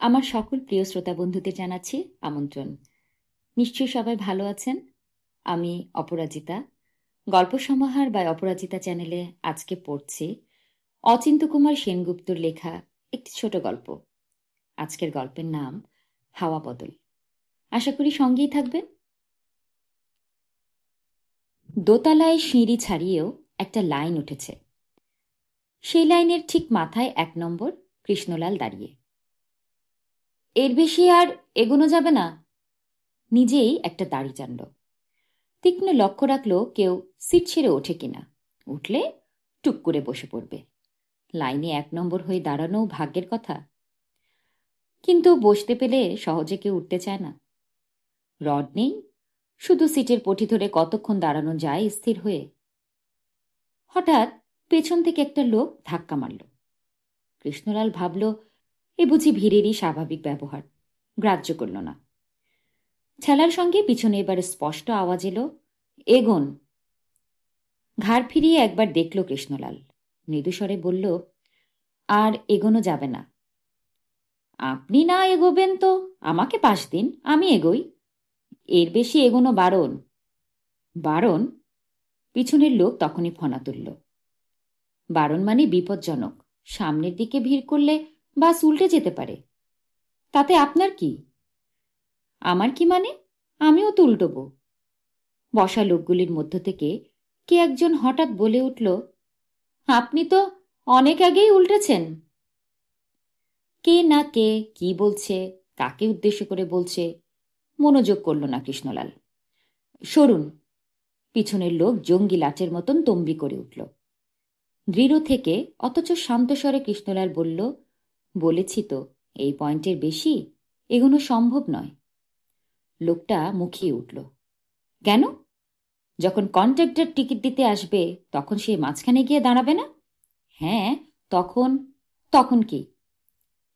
আমার সকল প্রিয় শ্রোতা বন্ধুদের জানাচ্ছি আমন্ত্রণ। নিশ্চয়ই সবাই ভালো আছেন। আমি অপরাজিতা। গল্প সমাহার বা অপরাজিতা চ্যানেলে আজকে পড়ছি অচিন্ত্যকুমার সেনগুপ্তর লেখা একটি ছোট গল্প। আজকের গল্পের নাম হাওয়া বদল। আশা করি সঙ্গেই থাকবেন। দোতলায় সিঁড়ি ছাড়িয়েও একটা লাইন উঠেছে। সেই লাইনের ঠিক মাথায় ১ নম্বর কৃষ্ণলাল দাঁড়িয়ে। এর বেশি আর এগোনো যাবে না। নিজেই একটা দাড়ি টানল। তীক্ষ্ণ লক্ষ্য রাখল কেউ সিট ছেড়ে ওঠে কিনা। উঠলে টুক করে বসে পড়বে। লাইনে ১ নম্বর হয়ে দাঁড়ানোও ভাগ্যের কথা। কিন্তু বসতে পেলে সহজে কেউ উঠতে চায় না। রড নেই, শুধু সিটের পটি ধরে কতক্ষণ দাঁড়ানো যায় স্থির হয়ে। হঠাৎ পেছন থেকে একটা লোক ধাক্কা মারল। কৃষ্ণলাল ভাবল এ বুঝি ভিড়েরই স্বাভাবিক ব্যবহার। গ্রাহ্য করল না। ছেলার সঙ্গে পিছনে এবারে স্পষ্ট আওয়াজ এলো, এগোন। ঘাড় ফিরিয়ে একবার দেখল কৃষ্ণলাল। মৃদুস্বরে বলল, আর এগোনো যাবে না। আপনি না এগোবেন তো আমাকে পাশ দিন, আমি এগোই। এর বেশি এগোনো বারণ। বারণ? পিছনের লোক তখনই ফনা তুলল। বারণ মানে বিপজ্জনক। সামনের দিকে ভিড় করলে বাস উল্টে যেতে পারে। তাতে আপনার কি? আমার কি মানে? আমিও তো উল্টব। বসা লোকগুলির মধ্য থেকে কে একজন হঠাৎ বলে উঠল, আপনি তো অনেক আগেই উল্টেছেন। কে না কে কি বলছে, কাকে উদ্দেশ্য করে বলছে, মনোযোগ করল না কৃষ্ণলাল। সরুন। পিছনের লোক জঙ্গি লাটের মতন তম্বি করে উঠল। দৃঢ় থেকে অথচ শান্ত স্বরে কৃষ্ণলাল বলল, বলেছি তো এই পয়েন্টের বেশি এগোনো সম্ভব নয়। লোকটা মুখিয়ে উঠল। কেন? যখন কন্ট্রাক্টর টিকিট দিতে আসবে তখন সে মাঝখানে গিয়ে দাঁড়াবে না? হ্যাঁ, তখন। তখন কি?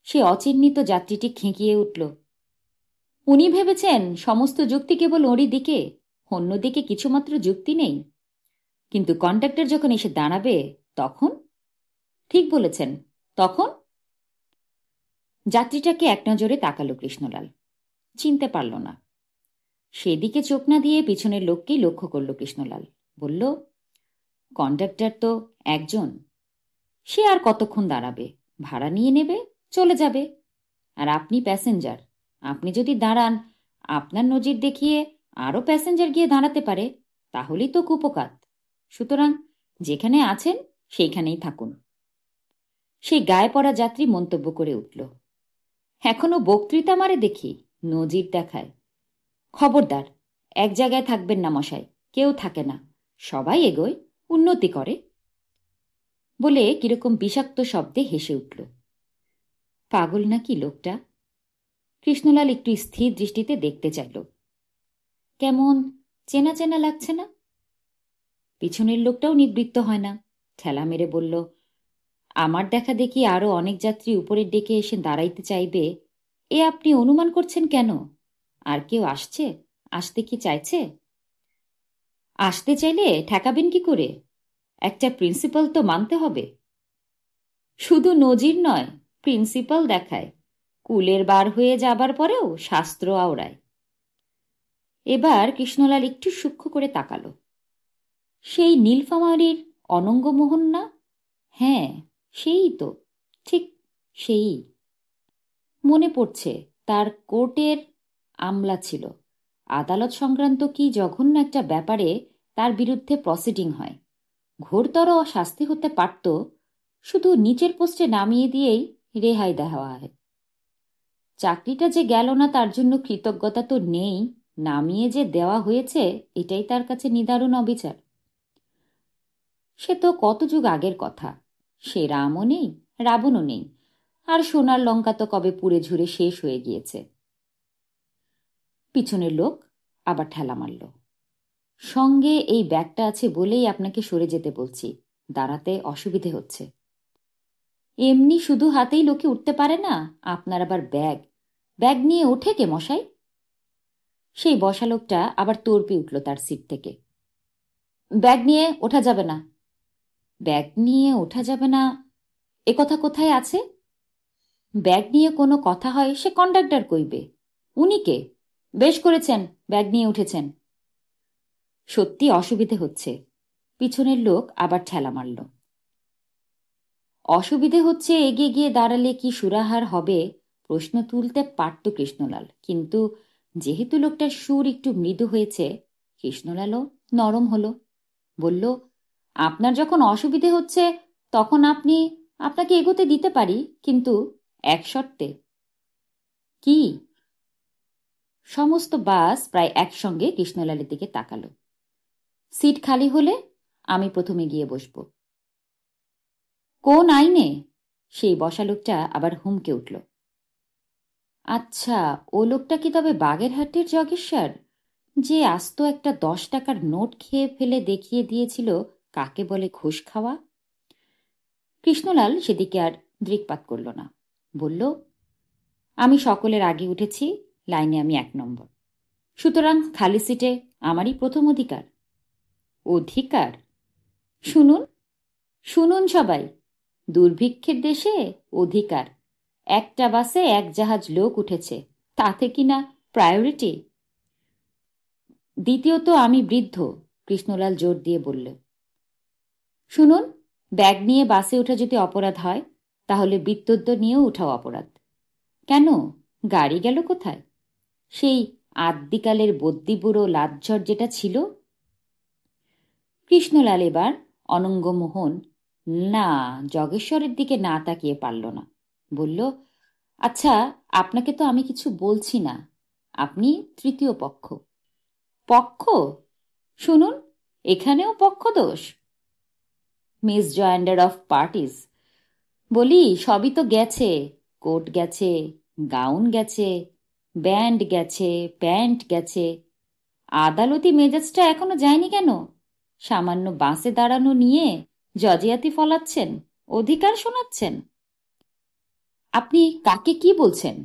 সে অচিহ্নিত যাত্রীটি খেঁকিয়ে উঠল। উনি ভেবেছেন সমস্ত যুক্তি কেবল ওরই দিকে, অন্যদিকে কিছুমাত্র যুক্তি নেই। কিন্তু কন্ট্রাক্টর যখন এসে দাঁড়াবে তখন? ঠিক বলেছেন, তখন। যাত্রীটাকে এক নজরে তাকালো কৃষ্ণলাল। চিনতে পারল না। সেদিকে চোখ না দিয়ে পিছনের লোককেই লক্ষ্য করল কৃষ্ণলাল। বলল, কন্ট্রাক্টর তো একজন। সে আর কতক্ষণ দাঁড়াবে? ভাড়া নিয়ে নেবে, চলে যাবে। আর আপনি প্যাসেঞ্জার। আপনি যদি দাঁড়ান, আপনার নজির দেখিয়ে আরও প্যাসেঞ্জার গিয়ে দাঁড়াতে পারে। তাহলেই তো কুপকাত। সুতরাং যেখানে আছেন সেইখানেই থাকুন। সেই গায়ে পড়া যাত্রী মন্তব্য করে উঠল, এখনো বক্তৃতা মারে দেখি, নজির দেখায়। খবরদার, এক জায়গায় থাকবেন না মশাই। কেউ থাকে না, সবাই এগোয়, উন্নতি করে। বলে কিরকম বিষাক্ত শব্দে হেসে উঠল। পাগল নাকি লোকটা? কৃষ্ণলাল একটু স্থির দৃষ্টিতে দেখতে চাইল। কেমন চেনা চেনা লাগছে না? পিছনের লোকটাও নিবৃত্ত হয় না। ঠেলা মেরে বলল, আমার দেখা দেখি আরো অনেক যাত্রী উপরের ডেকে এসে দাঁড়াইতে চাইবে, এ আপনি অনুমান করছেন কেন? আর কেউ আসছে? আসতে কি চাইছে? আসতে চাইলে ঠেকাবেন কি করে? একটা প্রিন্সিপাল তো মানতে হবে। শুধু নজির নয়, প্রিন্সিপাল দেখায়। কুলের বার হয়ে যাবার পরেও শাস্ত্র আওড়ায়। এবার কৃষ্ণলাল একটু সূক্ষ্ম করে তাকালো। সেই নীলফামারীর অনঙ্গমোহন না? হ্যাঁ, সেই তো, ঠিক সেই। মনে পড়ছে, তার কোর্টের আমলা ছিল। আদালত সংক্রান্ত কি জঘন্য একটা ব্যাপারে তার বিরুদ্ধে প্রসিডিং হয়। ঘোরতর শাস্তি হতে পারত, শুধু নিচের পোস্টে নামিয়ে দিয়েই রেহাই দেওয়া হয়। চাকরিটা যে গেল না তার জন্য কৃতজ্ঞতা তো নেই, নামিয়ে যে দেওয়া হয়েছে এটাই তার কাছে নিদারুণ অবিচার। সে তো কত যুগ আগের কথা। সে রামও নেই, রাবণও নেই, আর সোনার লঙ্কা তো কবে পুড়ে ঝুরে শেষ হয়ে গিয়েছে। পিছনের লোক আবার ঠেলা মারল। সঙ্গে এই ব্যাগটা আছে বলেই আপনাকে সরে যেতে বলছি, দাঁড়াতে অসুবিধে হচ্ছে। এমনি শুধু হাতেই লোকে উঠতে পারে না, আপনার আবার ব্যাগ। ব্যাগ নিয়ে ওঠে কে মশাই? সেই বসা লোকটা আবার তোড়পে উঠল তার সিট থেকে। ব্যাগ নিয়ে ওঠা যাবে না। ব্যাগ নিয়ে ওঠা যাবে না এ কথা কোথায় আছে? ব্যাগ নিয়ে কোনো কথা হয় সে কন্ডাক্টর কইবে। উনি কে? বেশ করেছেন, ব্যাগ নিয়ে উঠেছেন। সত্যি অসুবিধে হচ্ছে। পিছনের লোক আবার ঠেলা মারল। অসুবিধে হচ্ছে এগিয়ে গিয়ে দাঁড়ালে কি সুরাহার হবে প্রশ্ন তুলতে পারত কৃষ্ণলাল, কিন্তু যেহেতু লোকটার সুর একটু মৃদু হয়েছে, কৃষ্ণলালও নরম হলো। বলল, আপনার যখন অসুবিধে হচ্ছে তখন আপনাকে এগোতে দিতে পারি, কিন্তু এক শর্তে। কি? সমস্ত বাস প্রায় একসঙ্গে কৃষ্ণলালের দিকে তাকালো। সিট খালি হলে আমি প্রথমে গিয়ে বসব। কোন আইনে? সেই বসা লোকটা আবার হুমকে উঠল। আচ্ছা, ও লোকটা কি তবে বাগেরহাটের জগেশ্বর, যে আস্ত একটা 10 টাকার নোট খেয়ে ফেলে দেখিয়ে দিয়েছিল কাকে বলে ঘুষ খাওয়া? কৃষ্ণলাল সেদিকে আর দৃকপাত করল না। বলল, আমি সকলের আগে উঠেছি, লাইনে আমি 1 নম্বর, সুতরাং খালি সিটে আমারই প্রথম অধিকার। অধিকার? শুনুন শুনুন সবাই, দুর্ভিক্ষের দেশে অধিকার। একটা বাসে 1 জাহাজ লোক উঠেছে, তাতে কিনা প্রায়োরিটি? দ্বিতীয়ত আমি বৃদ্ধ, কৃষ্ণলাল জোর দিয়ে বলল। শুনুন, ব্যাগ নিয়ে বাসে ওঠা যদি অপরাধ হয়, তাহলে বৃত্তদ্য নিয়েও ওঠাও অপরাধ। কেন? গাড়ি গেল কোথায়? সেই আদ্যিকালের বদ্যিবুড়ো লাজ্জর যেটা ছিল। কৃষ্ণলাল এবার অনঙ্গমোহন না জগেশ্বরের দিকে না তাকিয়ে পারল না। বলল, আচ্ছা, আপনাকে তো আমি কিছু বলছি না, আপনি তৃতীয় পক্ষ। পক্ষ? শুনুন, এখানেও পক্ষ দোষ। Misjoinder of parties. বলি, সবই তো গেছে, কোট গেছে, গাউন গেছে, ব্যান্ড গেছে, প্যান্ট গেছে, আদালতি মেজাজটা এখনো যায়নি কেন? সামান্য বাসে দাঁড়ানো নিয়ে জজিয়াতি ফলাচ্ছেন, অধিকার শোনাচ্ছেন। আপনি কাকে কি বলছেন?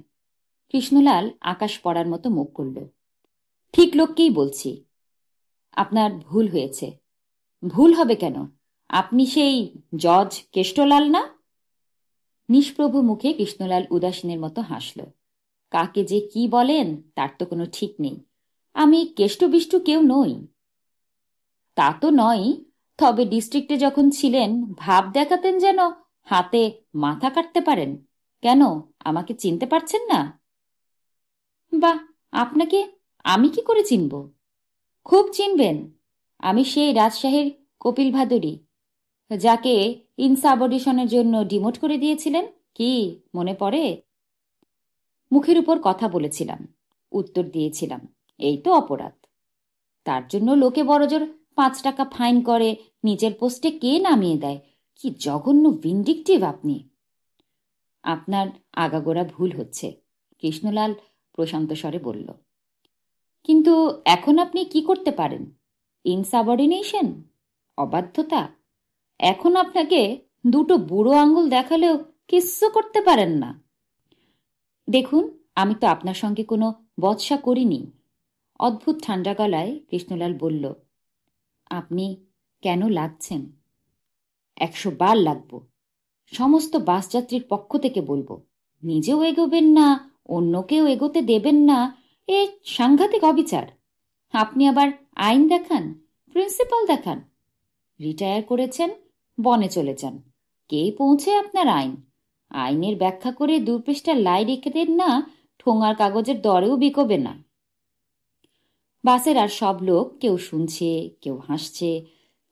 কৃষ্ণলাল আকাশ পড়ার মতো মুখ করল। ঠিক লোককেই বলছি। আপনার ভুল হয়েছে। ভুল হবে কেন? আপনি সেই জজ কেষ্টলাল না? নিষ্প্রভ মুখে কৃষ্ণলাল উদাসীনের মতো হাসল। কাকে যে কি বলেন তার তো কোনো ঠিক নেই। আমি কেষ্টবিষ্টু কেউ নই। তা তো নয়, তবে ডিস্ট্রিক্টে যখন ছিলেন ভাব দেখাতেন যেন হাতে মাথা কাটতে পারেন। কেন, আমাকে চিনতে পারছেন না? বাহ, আপনাকে আমি কি করে চিনব? খুব চিনবেন। আমি সেই রাজশাহীর কপিল ভাদুরী, যাকে ইনসাবঅর্ডিনেশনের জন্য ডিমোট করে দিয়েছিলেন, কি মনে পড়ে? মুখের উপর কথা বলেছিলাম, উত্তর দিয়েছিলাম, এই তো অপরাধ। তার জন্য লোকে বড়জোর 5 টাকা ফাইন করে নিজের পোস্টে কে নামিয়ে দেয়। কি জঘন্য ভিন্ডিকটিভ আপনি! আপনার আগাগোড়া ভুল হচ্ছে, কৃষ্ণলাল প্রশান্ত স্বরে বলল। কিন্তু এখন আপনি কি করতে পারেন? ইনসাবঅর্ডিনেশন, অবাধ্যতা। এখন আপনাকে 2টো বুড়ো আঙ্গুল দেখালেও কিচ্ছু করতে পারেন না। দেখুন, আমি তো আপনার সঙ্গে কোনো বচসা করিনি। অদ্ভুত ঠান্ডা গলায় কৃষ্ণলাল বলল, আপনি কেন লাগছেন? 100 বার লাগব। সমস্ত বাসযাত্রীর পক্ষ থেকে বলবো। নিজেও এগোবেন না, অন্যকেও এগোতে দেবেন না, এ সাংঘাতিক অবিচার। আপনি আবার আইন দেখান, প্রিন্সিপাল দেখান। রিটায়ার করেছেন, বনে চলে যান, কে পৌঁছে আপনার আইন? আইনের ব্যাখ্যা করে 2 পৃষ্ঠা লাই রেখে দেন না, ঠোঙার কাগজের দরেও বিকোবে না। বাসের আর সব লোক কেউ শুনছে, কেউ হাসছে,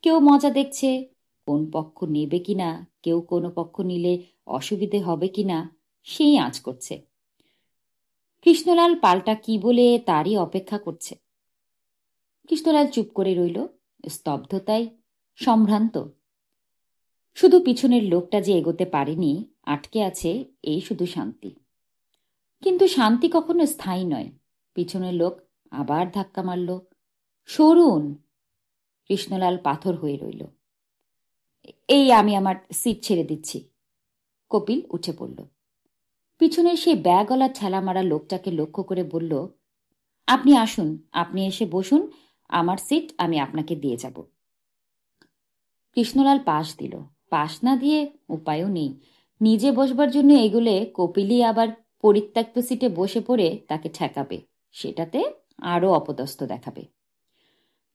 কেউ মজা দেখছে। কোন পক্ষ নেবে কিনা, কেউ কোনো পক্ষ নিলে অসুবিধে হবে কিনা, সেই আঁচ করছে। কৃষ্ণলাল পাল্টা কি বলে তারই অপেক্ষা করছে। কৃষ্ণলাল চুপ করে রইল, স্তব্ধতায় সম্ভ্রান্ত। শুধু পিছনের লোকটা যে এগোতে পারেনি, আটকে আছে, এই শুধু শান্তি। কিন্তু শান্তি কখনো স্থায়ী নয়। পিছনের লোক আবার ধাক্কা মারল। সরুন! কৃষ্ণলাল পাথর হয়ে রইল। এই আমি আমার সিট ছেড়ে দিচ্ছি। কপিল উঠে পড়ল। পিছনের সেই ব্যাগওয়ালা ঠেলা মারা লোকটাকে লক্ষ্য করে বলল, আপনি আসুন, আপনি এসে বসুন, আমার সিট আমি আপনাকে দিয়ে যাব। কৃষ্ণলাল পাশ দিল। পাশ না দিয়ে উপায়ও নেই, নিজে বসবার জন্য এগুলে কপিলই আবার পরিত্যক্ত সিটে বসে পড়ে তাকে ঠেকাবে, সেটাতে আরও অপদস্থ দেখাবে।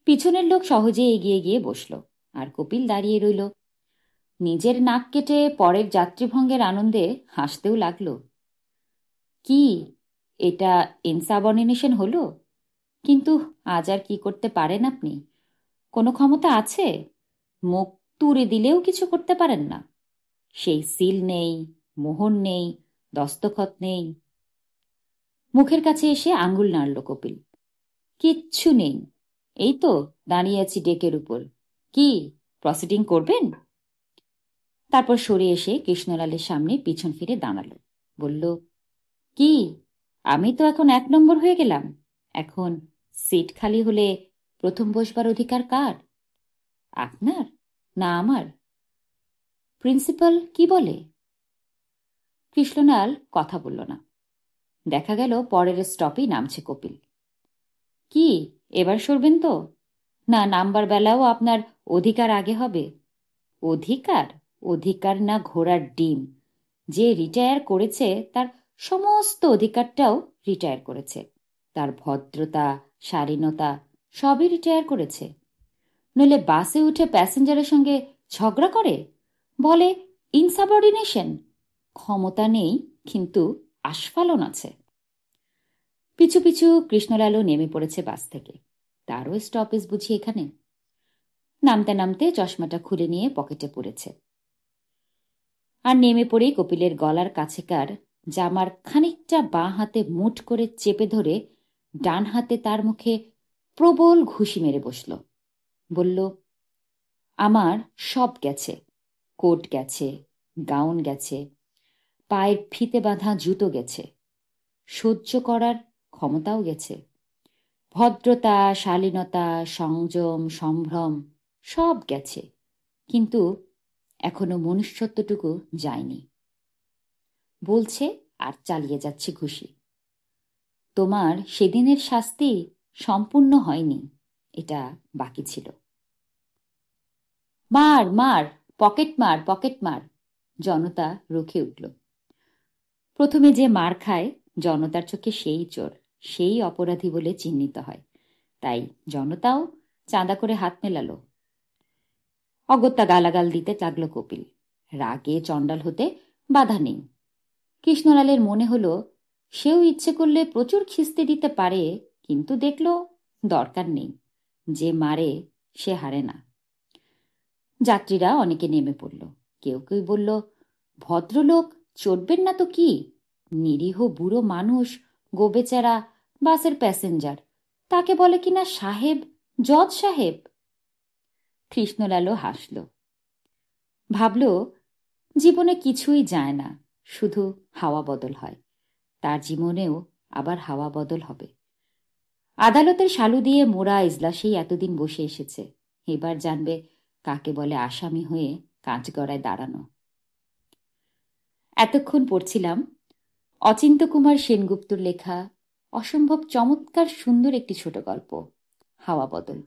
পিছনের লোক সহজে এগিয়ে গিয়ে বসল, আর কপিল দাঁড়িয়ে রইল। নিজের নাক কেটে পরের যাত্রীভঙ্গের আনন্দে হাসতেও লাগল। কি, এটা ইনসাবর্ডিনেশন হলো? কিন্তু আজ আর কি করতে পারেন আপনি? কোনো ক্ষমতা আছে? মুখ তুড়ে দিলেও কিছু করতে পারেন না। সেই সিল নেই, মোহর নেই, দস্তখত নেই। মুখের কাছে এসে আঙুল নাড়ল কপিল। কিচ্ছু নেই, এই তো দাঁড়িয়ে আছি ডেকের উপর। কি প্রসিডিং করবেন? তারপর সরে এসে কৃষ্ণলালের সামনে পিছন ফিরে দাঁড়ালো, বলল, কি, আমি তো এখন 1 নম্বর হয়ে গেলাম। এখন সিট খালি হলে প্রথম বসবার অধিকার কার? আপনার না আমার? প্রিন্সিপাল কি বলে? কৃষ্ণলাল কথা বলল না। দেখা গেল পরের স্টপেই নামছে কপিল। কি, এবার সরবেন তো? না, নামবার বেলাও আপনার অধিকার আগে হবে। অধিকার? অধিকার না ঘোড়ার ডিম। যে রিটায়ার করেছে তার সমস্ত অধিকারটাও রিটায়ার করেছে। তার ভদ্রতা, শালীনতা সবই রিটায়ার করেছে। নইলে বাসে উঠে প্যাসেঞ্জারের সঙ্গে ঝগড়া করে, বলে ইনসাবর্ডিনেশন। ক্ষমতা নেই, কিন্তু আস্ফালন আছে। পিছু পিছু কৃষ্ণলালও নেমে পড়েছে বাস থেকে। তারও স্টপেজ বুঝি এখানে। নামতে নামতে চশমাটা খুলে নিয়ে পকেটে পড়েছে। আর নেমে পড়েই কপিলের গলার কাছেকার জামার খানিকটা বাঁ হাতে মুঠ করে চেপে ধরে ডান হাতে তার মুখে প্রবল ঘুষি মেরে বসল। বলল, আমার সব গেছে। কোট গেছে, গাউন গেছে, পায়ের ফিতে বাঁধা জুতো গেছে, সহ্য করার ক্ষমতাও গেছে। ভদ্রতা, শালীনতা, সংযম, সম্ভ্রম সব গেছে, কিন্তু এখনো মনুষ্যত্বটুকু যায়নি। বলছে আর চালিয়ে যাচ্ছে ঘুষি। তোমার সেদিনের শাস্তি সম্পূর্ণ হয়নি, এটা বাকি ছিল। মার মার, পকেট মার, পকেট মার। জনতা রুখে উঠল। প্রথমে যে মার খায় জনতার চোখে সেই চোর, সেই অপরাধী বলে চিহ্নিত হয়। তাই জনতাও চাঁদা করে হাত মেলালো। অগত্যা গালাগাল দিতে লাগলো কপিল। রাগে চণ্ডাল হতে বাধা নেই। কৃষ্ণলালের মনে হলো সেও ইচ্ছে করলে প্রচুর খিস্তি দিতে পারে, কিন্তু দেখল দরকার নেই। যে মারে সে হারে না। যাত্রীরা অনেকে নেমে পড়ল। কেউ কেউ বলল, ভদ্রলোক চড়বেন না তো কি? নিরীহ বুড়ো মানুষ, গোবেচারা, বাসের প্যাসেঞ্জার, তাকে বলে কিনা সাহেব, জজ সাহেব। কৃষ্ণলালও হাসল। ভাবল, জীবনে কিছুই যায় না, শুধু হাওয়া বদল হয়। তার জীবনেও আবার হাওয়া বদল হবে। আদালতের শালু দিয়ে মোড়া ইজলাসেই এতদিন বসে এসেছে, এবার জানবে কাকে বলে আসামি হয়ে কাঠগড়ায় দাঁড়ানো। এতক্ষণ পড়ছিলাম অচিন্ত্যকুমার সেনগুপ্তর লেখা অসম্ভব চমৎকার সুন্দর একটি ছোট গল্প, হাওয়া বদল।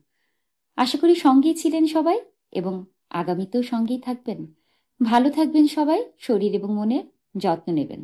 আশা করি সঙ্গেই ছিলেন সবাই, এবং আগামীতেও সঙ্গেই থাকবেন। ভালো থাকবেন সবাই, শরীর এবং মনের যত্ন নেবেন।